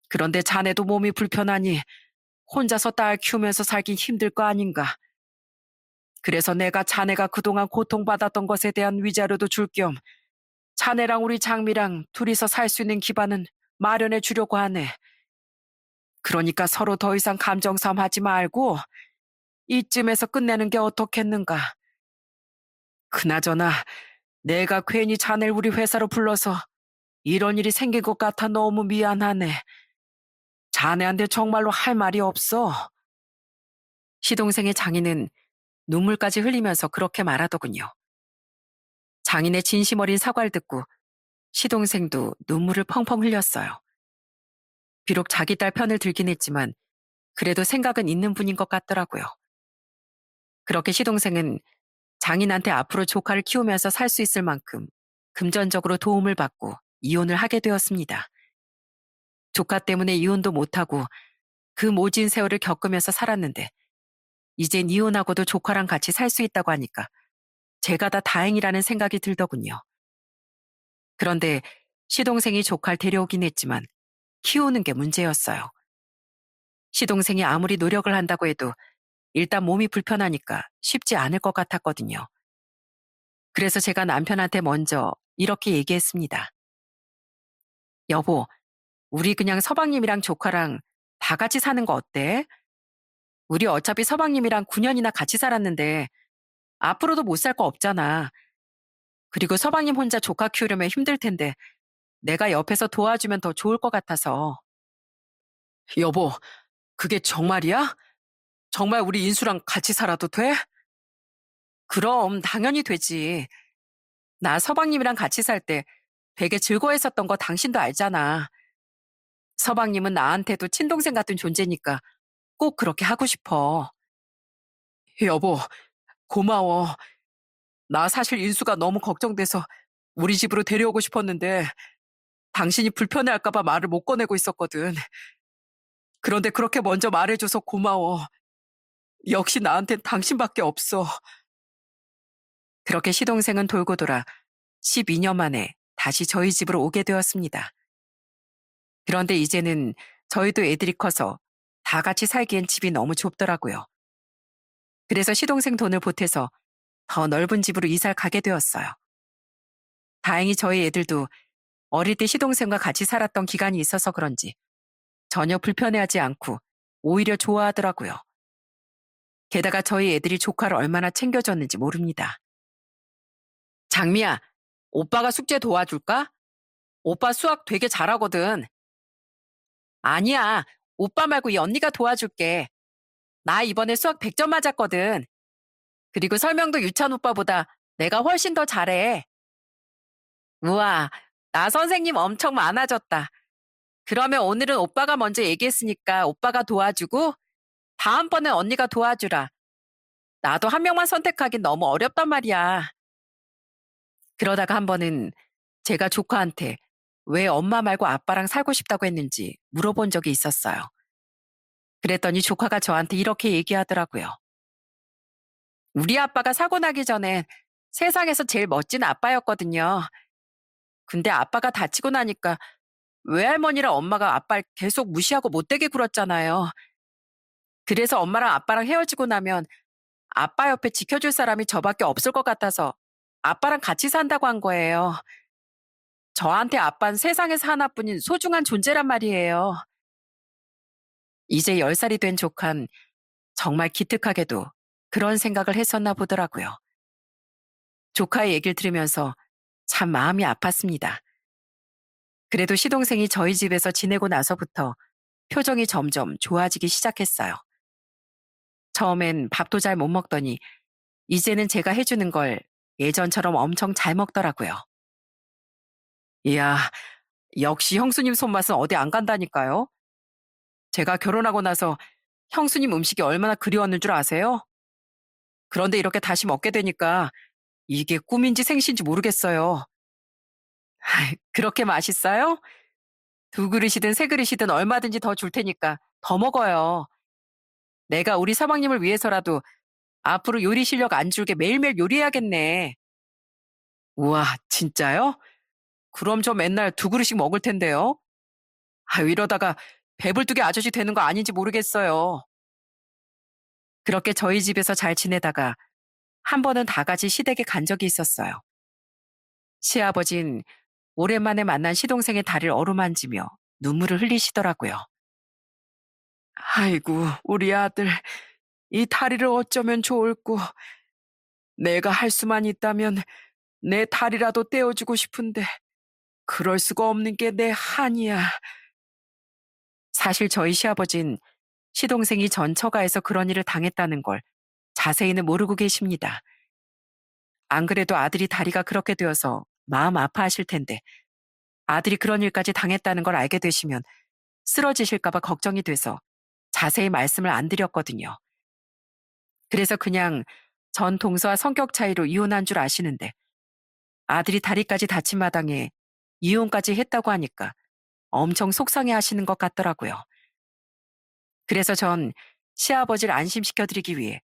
그런데 자네도 몸이 불편하니 혼자서 딸 키우면서 살긴 힘들 거 아닌가. 그래서 내가 자네가 그동안 고통받았던 것에 대한 위자료도 줄 겸 자네랑 우리 장미랑 둘이서 살 수 있는 기반은 마련해 주려고 하네. 그러니까 서로 더 이상 감정싸움 하지 말고 이쯤에서 끝내는 게 어떻겠는가. 그나저나 내가 괜히 자네를 우리 회사로 불러서 이런 일이 생긴 것 같아 너무 미안하네. 자네한테 정말로 할 말이 없어. 시동생의 장인은 눈물까지 흘리면서 그렇게 말하더군요. 장인의 진심 어린 사과를 듣고 시동생도 눈물을 펑펑 흘렸어요. 비록 자기 딸 편을 들긴 했지만 그래도 생각은 있는 분인 것 같더라고요. 그렇게 시동생은 장인한테 앞으로 조카를 키우면서 살 수 있을 만큼 금전적으로 도움을 받고 이혼을 하게 되었습니다. 조카 때문에 이혼도 못하고 그 모진 세월을 겪으면서 살았는데 이젠 이혼하고도 조카랑 같이 살 수 있다고 하니까 제가 다 다행이라는 생각이 들더군요. 그런데 시동생이 조카를 데려오긴 했지만 키우는 게 문제였어요. 시동생이 아무리 노력을 한다고 해도 일단 몸이 불편하니까 쉽지 않을 것 같았거든요. 그래서 제가 남편한테 먼저 이렇게 얘기했습니다. 여보, 우리 그냥 서방님이랑 조카랑 다 같이 사는 거 어때? 우리 어차피 서방님이랑 9년이나 같이 살았는데 앞으로도 못 살 거 없잖아. 그리고 서방님 혼자 조카 키우려면 힘들 텐데 내가 옆에서 도와주면 더 좋을 것 같아서. 여보, 그게 정말이야? 정말 우리 인수랑 같이 살아도 돼? 그럼 당연히 되지. 나 서방님이랑 같이 살 때 되게 즐거워했었던 거 당신도 알잖아. 서방님은 나한테도 친동생 같은 존재니까 꼭 그렇게 하고 싶어. 여보, 고마워. 나 사실 인수가 너무 걱정돼서 우리 집으로 데려오고 싶었는데 당신이 불편해할까봐 말을 못 꺼내고 있었거든. 그런데 그렇게 먼저 말해줘서 고마워. 역시 나한텐 당신밖에 없어. 그렇게 시동생은 돌고 돌아 12년 만에 다시 저희 집으로 오게 되었습니다. 그런데 이제는 저희도 애들이 커서 다 같이 살기엔 집이 너무 좁더라고요. 그래서 시동생 돈을 보태서 더 넓은 집으로 이사를 가게 되었어요. 다행히 저희 애들도 어릴 때 시동생과 같이 살았던 기간이 있어서 그런지 전혀 불편해하지 않고 오히려 좋아하더라고요. 게다가 저희 애들이 조카를 얼마나 챙겨줬는지 모릅니다. 장미야, 오빠가 숙제 도와줄까? 오빠 수학 되게 잘하거든. 아니야, 오빠 말고 이 언니가 도와줄게. 나 이번에 수학 100점 맞았거든. 그리고 설명도 유찬 오빠보다 내가 훨씬 더 잘해. 우와, 나 선생님 엄청 많아졌다. 그러면 오늘은 오빠가 먼저 얘기했으니까 오빠가 도와주고 다음번엔 언니가 도와주라. 나도 한 명만 선택하긴 너무 어렵단 말이야. 그러다가 한 번은 제가 조카한테 왜 엄마 말고 아빠랑 살고 싶다고 했는지 물어본 적이 있었어요. 그랬더니 조카가 저한테 이렇게 얘기하더라고요. 우리 아빠가 사고 나기 전엔 세상에서 제일 멋진 아빠였거든요. 근데 아빠가 다치고 나니까 외할머니랑 엄마가 아빠를 계속 무시하고 못되게 굴었잖아요. 그래서 엄마랑 아빠랑 헤어지고 나면 아빠 옆에 지켜줄 사람이 저밖에 없을 것 같아서 아빠랑 같이 산다고 한 거예요. 저한테 아빠는 세상에서 하나뿐인 소중한 존재란 말이에요. 이제 10살이 된 조칸 정말 기특하게도 그런 생각을 했었나 보더라고요. 조카의 얘기를 들으면서 참 마음이 아팠습니다. 그래도 시동생이 저희 집에서 지내고 나서부터 표정이 점점 좋아지기 시작했어요. 처음엔 밥도 잘 못 먹더니 이제는 제가 해주는 걸 예전처럼 엄청 잘 먹더라고요. 이야, 역시 형수님 손맛은 어디 안 간다니까요. 제가 결혼하고 나서 형수님 음식이 얼마나 그리웠는 줄 아세요? 그런데 이렇게 다시 먹게 되니까 이게 꿈인지 생신지 모르겠어요. 그렇게 맛있어요? 두 그릇이든 세 그릇이든 얼마든지 더 줄 테니까 더 먹어요. 내가 우리 사방님을 위해서라도 앞으로 요리 실력 안 줄게 매일매일 요리해야겠네. 우와, 진짜요? 그럼 저 맨날 두 그릇씩 먹을 텐데요. 이러다가 배불뚝이 아저씨 되는 거 아닌지 모르겠어요. 그렇게 저희 집에서 잘 지내다가 한 번은 다 같이 시댁에 간 적이 있었어요. 시아버진 오랜만에 만난 시동생의 다리를 어루만지며 눈물을 흘리시더라고요. 아이고, 우리 아들, 이 다리를 어쩌면 좋을꼬. 내가 할 수만 있다면 내 다리라도 떼어주고 싶은데 그럴 수가 없는 게 내 한이야. 사실 저희 시아버진 시동생이 전 처가에서 그런 일을 당했다는 걸 자세히는 모르고 계십니다. 안 그래도 아들이 다리가 그렇게 되어서 마음 아파하실 텐데 아들이 그런 일까지 당했다는 걸 알게 되시면 쓰러지실까봐 걱정이 돼서 자세히 말씀을 안 드렸거든요. 그래서 그냥 전 동서와 성격 차이로 이혼한 줄 아시는데 아들이 다리까지 다친 마당에 이혼까지 했다고 하니까 엄청 속상해 하시는 것 같더라고요. 그래서 전 시아버지를 안심시켜드리기 위해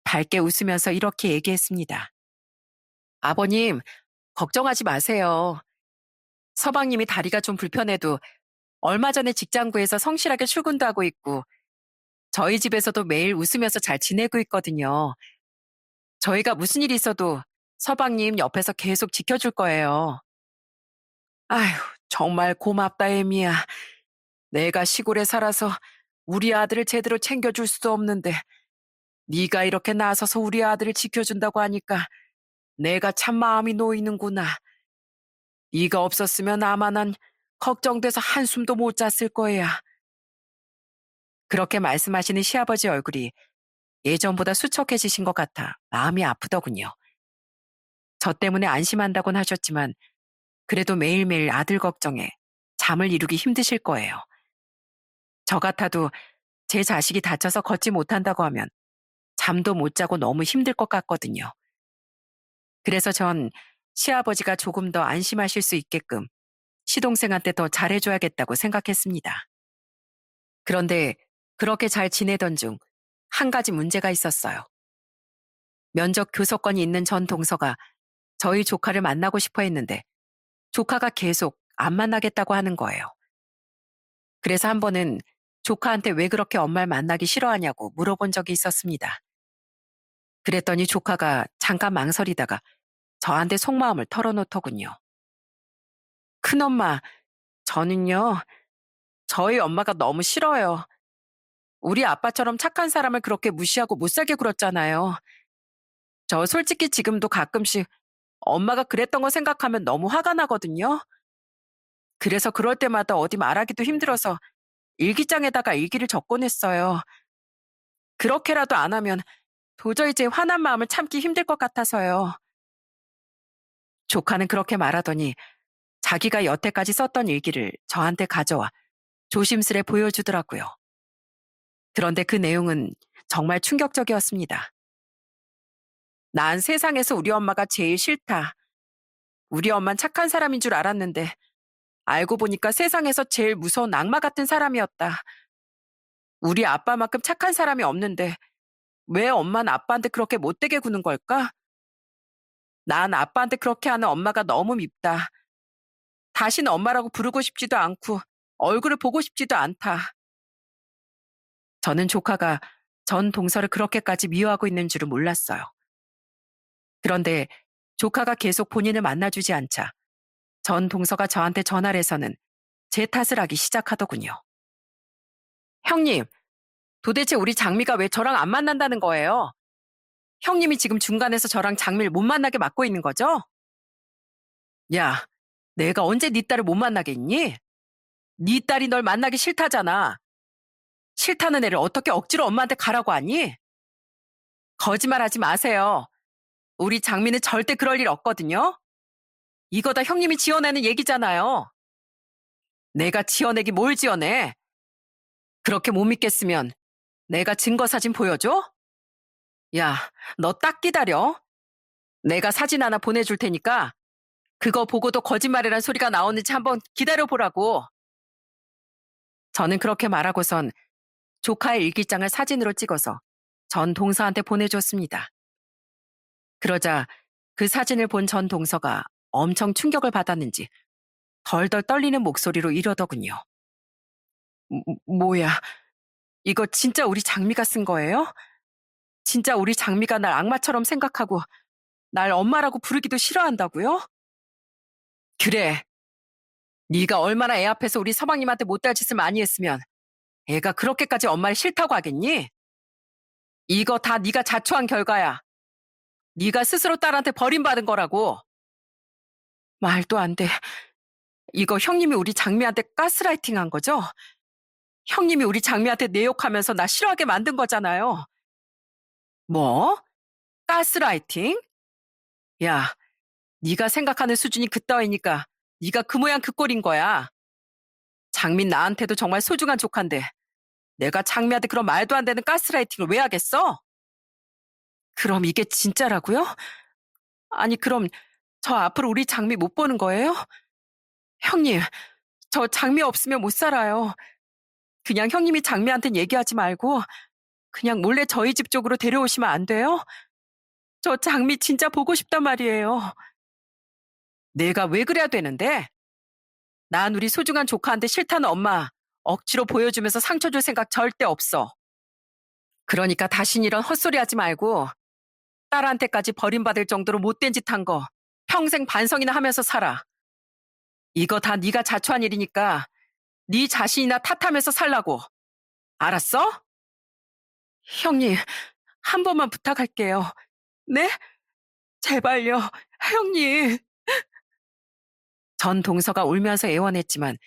밝게 웃으면서 이렇게 얘기했습니다. 아버님, 걱정하지 마세요. 서방님이 다리가 좀 불편해도 얼마 전에 직장 구해서 성실하게 출근도 하고 있고 저희 집에서도 매일 웃으면서 잘 지내고 있거든요. 저희가 무슨 일이 있어도 서방님 옆에서 계속 지켜줄 거예요. 아휴, 정말 고맙다, 애미야. 내가 시골에 살아서 우리 아들을 제대로 챙겨줄 수도 없는데 네가 이렇게 나서서 우리 아들을 지켜준다고 하니까 내가 참 마음이 놓이는구나. 네가 없었으면 아마 난 걱정돼서 한숨도 못 잤을 거야. 그렇게 말씀하시는 시아버지 얼굴이 예전보다 수척해지신 것 같아 마음이 아프더군요. 저 때문에 안심한다곤 하셨지만 그래도 매일매일 아들 걱정에 잠을 이루기 힘드실 거예요. 저 같아도 제 자식이 다쳐서 걷지 못한다고 하면 잠도 못 자고 너무 힘들 것 같거든요. 그래서 전 시아버지가 조금 더 안심하실 수 있게끔 시동생한테 더 잘해줘야겠다고 생각했습니다. 그런데 그렇게 잘 지내던 중 한 가지 문제가 있었어요. 면접 교섭권이 있는 전 동서가 저희 조카를 만나고 싶어 했는데 조카가 계속 안 만나겠다고 하는 거예요. 그래서 한 번은 조카한테 왜 그렇게 엄마를 만나기 싫어하냐고 물어본 적이 있었습니다. 그랬더니 조카가 잠깐 망설이다가 저한테 속마음을 털어놓더군요. 큰엄마, 저는요, 저희 엄마가 너무 싫어요. 우리 아빠처럼 착한 사람을 그렇게 무시하고 못 살게 굴었잖아요. 저 솔직히 지금도 가끔씩 엄마가 그랬던 거 생각하면 너무 화가 나거든요. 그래서 그럴 때마다 어디 말하기도 힘들어서 일기장에다가 일기를 적곤 했어요. 그렇게라도 안 하면 도저히 제 화난 마음을 참기 힘들 것 같아서요. 조카는 그렇게 말하더니 자기가 여태까지 썼던 일기를 저한테 가져와 조심스레 보여주더라고요. 그런데 그 내용은 정말 충격적이었습니다. 난 세상에서 우리 엄마가 제일 싫다. 우리 엄만 착한 사람인 줄 알았는데 알고 보니까 세상에서 제일 무서운 악마 같은 사람이었다. 우리 아빠만큼 착한 사람이 없는데 왜 엄마는 아빠한테 그렇게 못되게 구는 걸까? 난 아빠한테 그렇게 하는 엄마가 너무 밉다. 다시는 엄마라고 부르고 싶지도 않고 얼굴을 보고 싶지도 않다. 저는 조카가 전 동서를 그렇게까지 미워하고 있는 줄은 몰랐어요. 그런데 조카가 계속 본인을 만나주지 않자 전 동서가 저한테 전화를 해서는 제 탓을 하기 시작하더군요. 형님, 도대체 우리 장미가 왜 저랑 안 만난다는 거예요? 형님이 지금 중간에서 저랑 장미를 못 만나게 막고 있는 거죠? 야, 내가 언제 네 딸을 못 만나게 했니? 네 딸이 널 만나기 싫다잖아. 싫다는 애를 어떻게 억지로 엄마한테 가라고 하니? 거짓말하지 마세요. 우리 장미는 절대 그럴 일 없거든요. 이거 다 형님이 지어내는 얘기잖아요. 내가 지어내기 뭘 지어내? 그렇게 못 믿겠으면 내가 증거 사진 보여줘? 야, 너 딱 기다려. 내가 사진 하나 보내줄 테니까 그거 보고도 거짓말이란 소리가 나오는지 한번 기다려보라고. 저는 그렇게 말하고선 조카의 일기장을 사진으로 찍어서 전 동서한테 보내줬습니다. 그러자 그 사진을 본 전 동서가 엄청 충격을 받았는지 덜덜 떨리는 목소리로 이러더군요. 뭐야, 이거 진짜 우리 장미가 쓴 거예요? 진짜 우리 장미가 날 악마처럼 생각하고 날 엄마라고 부르기도 싫어한다고요? 그래, 네가 얼마나 애 앞에서 우리 서방님한테 못될 짓을 많이 했으면 애가 그렇게까지 엄마를 싫다고 하겠니? 이거 다 네가 자초한 결과야. 네가 스스로 딸한테 버림받은 거라고. 말도 안 돼. 이거 형님이 우리 장미한테 가스라이팅 한 거죠? 형님이 우리 장미한테 내 욕하면서 나 싫어하게 만든 거잖아요. 뭐? 가스라이팅? 야, 네가 생각하는 수준이 그따위니까 네가 그 모양 그 꼴인 거야. 장민 나한테도 정말 소중한 조카인데 내가 장미한테 그런 말도 안 되는 가스라이팅을 왜 하겠어? 그럼 이게 진짜라고요? 아니 그럼 저 앞으로 우리 장미 못 보는 거예요? 형님, 저 장미 없으면 못 살아요. 그냥 형님이 장미한텐 얘기하지 말고 그냥 몰래 저희 집 쪽으로 데려오시면 안 돼요? 저 장미 진짜 보고 싶단 말이에요. 내가 왜 그래야 되는데? 난 우리 소중한 조카한테 싫다는 엄마 억지로 보여주면서 상처 줄 생각 절대 없어. 그러니까 다신 이런 헛소리 하지 말고 딸한테까지 버림받을 정도로 못된 짓 한 거 평생 반성이나 하면서 살아. 이거 다 네가 자초한 일이니까 네 자신이나 탓하면서 살라고. 알았어? 형님, 한 번만 부탁할게요. 네? 제발요. 형님. 전 동서가 울면서 애원했지만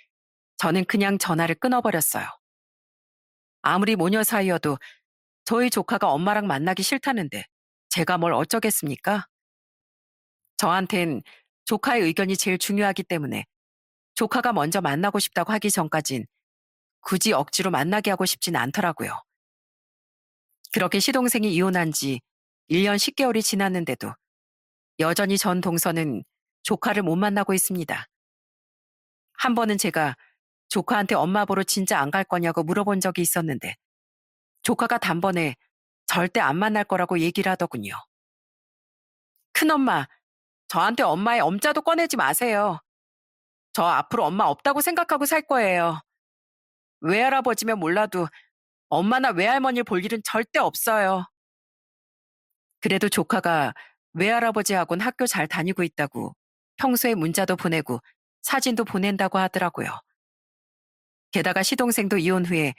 저는 그냥 전화를 끊어버렸어요. 아무리 모녀 사이여도 저희 조카가 엄마랑 만나기 싫다는데 제가 뭘 어쩌겠습니까? 저한텐 조카의 의견이 제일 중요하기 때문에 조카가 먼저 만나고 싶다고 하기 전까진 굳이 억지로 만나게 하고 싶진 않더라고요. 그렇게 시동생이 이혼한 지 1년 10개월이 지났는데도 여전히 전 동서는 조카를 못 만나고 있습니다. 한 번은 제가 조카한테 엄마 보러 진짜 안 갈 거냐고 물어본 적이 있었는데 조카가 단번에 절대 안 만날 거라고 얘기를 하더군요. 큰엄마, 저한테 엄마의 엄자도 꺼내지 마세요. 저 앞으로 엄마 없다고 생각하고 살 거예요. 외할아버지면 몰라도 엄마나 외할머니를 볼 일은 절대 없어요. 그래도 조카가 외할아버지하고는 학교 잘 다니고 있다고 평소에 문자도 보내고 사진도 보낸다고 하더라고요. 게다가 시동생도 이혼 후에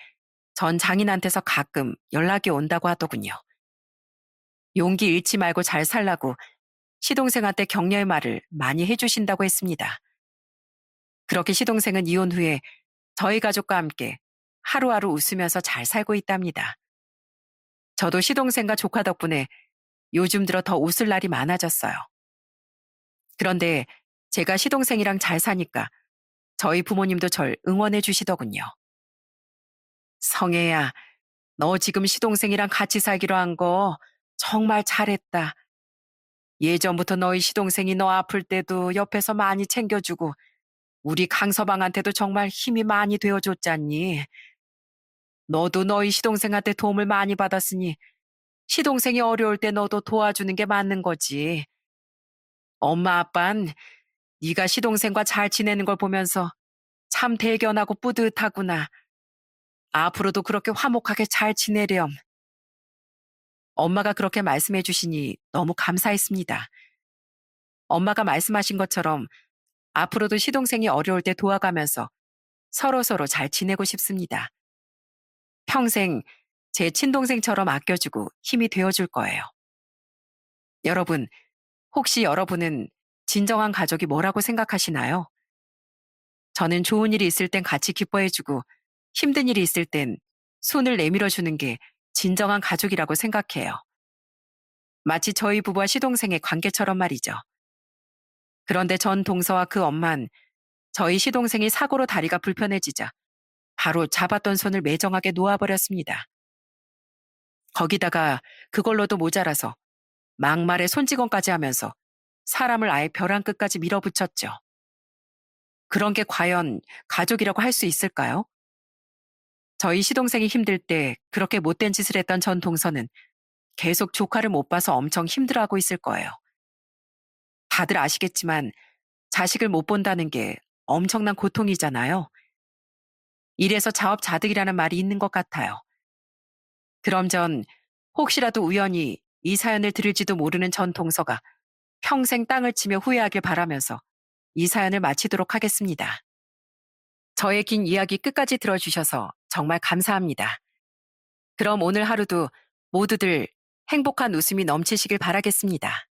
전 장인한테서 가끔 연락이 온다고 하더군요. 용기 잃지 말고 잘 살라고 시동생한테 격려의 말을 많이 해주신다고 했습니다. 그렇게 시동생은 이혼 후에 저희 가족과 함께 하루하루 웃으면서 잘 살고 있답니다. 저도 시동생과 조카 덕분에 요즘 들어 더 웃을 날이 많아졌어요. 그런데 제가 시동생이랑 잘 사니까 저희 부모님도 절 응원해 주시더군요. 성애야, 너 지금 시동생이랑 같이 살기로 한 거 정말 잘했다. 예전부터 너희 시동생이 너 아플 때도 옆에서 많이 챙겨주고 우리 강서방한테도 정말 힘이 많이 되어줬잖니. 너도 너희 시동생한테 도움을 많이 받았으니 시동생이 어려울 때 너도 도와주는 게 맞는 거지. 엄마 아빤 네가 시동생과 잘 지내는 걸 보면서 참 대견하고 뿌듯하구나. 앞으로도 그렇게 화목하게 잘 지내렴. 엄마가 그렇게 말씀해 주시니 너무 감사했습니다. 엄마가 말씀하신 것처럼 앞으로도 시동생이 어려울 때 도와가면서 서로서로 잘 지내고 싶습니다. 평생 제 친동생처럼 아껴주고 힘이 되어줄 거예요. 여러분, 혹시 여러분은 진정한 가족이 뭐라고 생각하시나요? 저는 좋은 일이 있을 땐 같이 기뻐해주고 힘든 일이 있을 땐 손을 내밀어주는 게 진정한 가족이라고 생각해요. 마치 저희 부부와 시동생의 관계처럼 말이죠. 그런데 전 동서와 그 엄만 저희 시동생이 사고로 다리가 불편해지자 바로 잡았던 손을 매정하게 놓아버렸습니다. 거기다가 그걸로도 모자라서 막말에 손찌검까지 하면서 사람을 아예 벼랑 끝까지 밀어붙였죠. 그런 게 과연 가족이라고 할 수 있을까요? 저희 시동생이 힘들 때 그렇게 못된 짓을 했던 전 동서는 계속 조카를 못 봐서 엄청 힘들어하고 있을 거예요. 다들 아시겠지만 자식을 못 본다는 게 엄청난 고통이잖아요. 이래서 자업자득이라는 말이 있는 것 같아요. 그럼 전 혹시라도 우연히 이 사연을 들을지도 모르는 전 동서가 평생 땅을 치며 후회하길 바라면서 이 사연을 마치도록 하겠습니다. 저의 긴 이야기 끝까지 들어주셔서 정말 감사합니다. 그럼 오늘 하루도 모두들 행복한 웃음이 넘치시길 바라겠습니다.